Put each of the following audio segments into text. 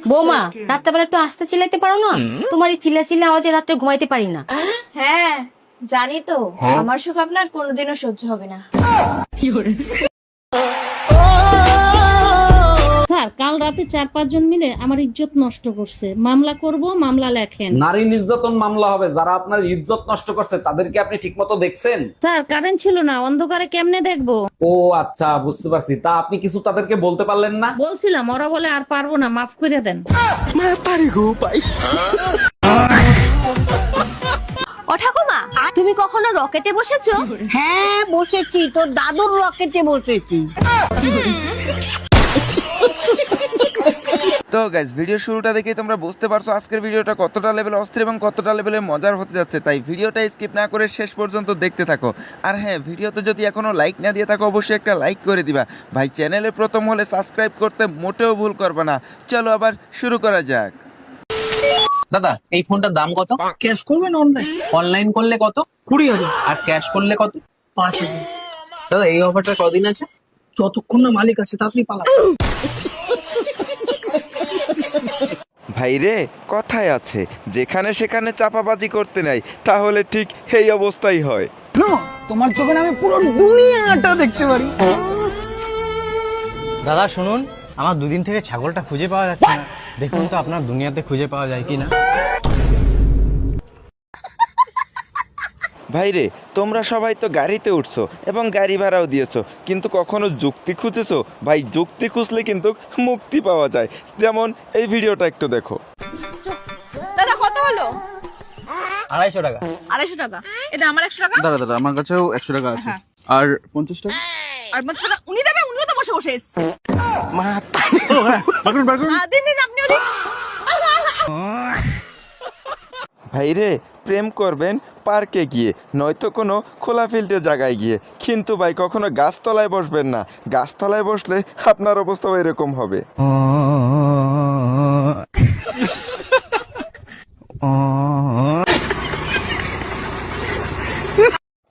বৌমা, রাত্রেবেলা একটু আস্তে চিল্লাইতে পারো না? তোমার এই চিল্লা আওয়াজে রাত্রে ঘুমাইতে পারি না। হ্যাঁ জানি তো, আমার সুখ আপনার কোনোদিনও সহ্য হবে না। স্যার, কাল রাতে 4-5 জন মিলে আমার ইজ্জত নষ্ট করছে। মামলা করব, মামলা লেখেন। নারী নির্যাতন মামলা হবে। যারা আপনার ইজ্জত নষ্ট করছে তাদেরকে আপনি ঠিকমতো দেখছেন? স্যার, কারেন্ট ছিল না, অন্ধকারে কেমনে দেখবো? ও আচ্ছা, বুঝতে পারছি। তা আপনি কিছু তাদেরকে বলতে পারলেন না? বলছিলাম, ওরা বলে আর পারবো না, মাফ করে দেন। ও ঠাকুমা, তুমি কখনো রকেটে বসেছো? হ্যাঁ বসেছি, তোর দাদুর রকেটে বসেছি। তো গাইস, ভিডিও শুরুটা দেখেই তোমরা বুঝতে পারছো আজকের ভিডিওটা কতটা লেভেলে অস্থির এবং কতটা লেভেলে মজার হতে যাচ্ছে। তাই ভিডিওটা স্কিপ না করে শেষ পর্যন্ত দেখতে থাকো। আর হ্যাঁ, ভিডিওতে যদি এখনো লাইক না দিয়ে থাকো অবশ্যই একটা লাইক করে দিবা ভাই। চ্যানেলে প্রথম হলে সাবস্ক্রাইব করতে মোটেও ভুল করবে না। চলো আবার শুরু করা যাক। দাদা, এই ফোনটার দাম কত? ক্যাশ করবেন অনলাইন? অনলাইন করলে কত? 20,000। আর ক্যাশ করলে কত? 5,000। দাদা, এই অফারটা কদিন আছে? যতক্ষণ না মালিক আছে তাড়াতাড়ি পালা। ভাই রে, কথায় আছে যেখানে সেখানে চাপাবাজি করতে নাই, তাহলে ঠিক এই অবস্থাই হয়। তোমার চোখে আমি পুরো দুনিয়াটা দেখতে পারি। দাদা শুনুন, আমার দুদিন থেকে ছাগলটা খুঁজে পাওয়া যাচ্ছে না। দেখুন তো আপনার দুনিয়াতে খুঁজে পাওয়া যায় কিনা। ভাইরে, তোমরা সবাই তো গাড়িতে উঠছো এবং গাড়ি ভাড়াও দিয়েছো, কিন্তু কখনো যুক্তি খুঁজেছো? ভাই, যুক্তি খুঁজলে কিন্তু মুক্তি পাওয়া যায়। যেমন এই ভিডিওটা একটু দেখো। দাদা কত হলো? 250 টাকা। 250 টাকা। এটা আমার 100 টাকা। দাদা আমার কাছেও 100 টাকা আছে। আর 50 টাকা। আর 50 টাকা উনি দেবে, উনিও তো বসে বসে এসেছে। দিন দিন, আপনিও দিন। ভাইরে, প্রেম করবেন পার্কে গিয়ে, নয়তো কোনো খোলা ফিল্ডে জায়গায় গিয়ে, কিন্তু ভাই কখনো গাছতলায় বসবেন না। গাছতলায় বসলে আপনার অবস্থাও এরকম হবে।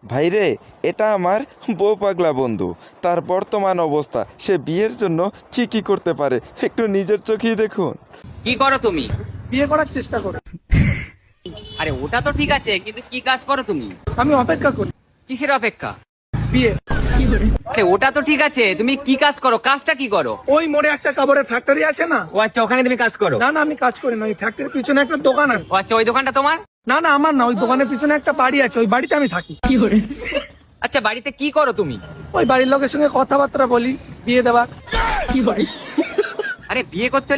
ভাইরে, এটা আমার বউ পাগলা বন্ধু। তার বর্তমান অবস্থা, সে বিয়ের জন্য কি কি করতে পারে একটু নিজের চোখেই দেখুন। কি করো তুমি? বিয়ে করার চেষ্টা করো। আরে ওটা তো ঠিক আছে, কিন্তু কি কাজ করো তুমি? আমি অপেক্ষা করি। কিসের অপেক্ষা? বিয়ে। আরে ওটা তো ঠিক আছে, তুমি কি কাজ করো? কাজটা কি করো? ওই মোড়ে একটা কাপড়ের ফ্যাক্টরি আছে না? ও আচ্ছা, ওখানে তুমি কাজ করো? না না, আমি কাজ করি না। ওই ফ্যাক্টরির পিছনে একটা দোকান আছে। ও আচ্ছা, ওই দোকানটা তোমার? না না, আমার না। ওই দোকানের পিছনে একটা বাড়ি আছে, ওই বাড়িতে আমি থাকি। আচ্ছা, বাড়িতে কি করো তুমি? ওই বাড়ির লোকের সঙ্গে কথাবার্তা বলি, বিয়ে দেওয়া। আরে বিয়ে করতে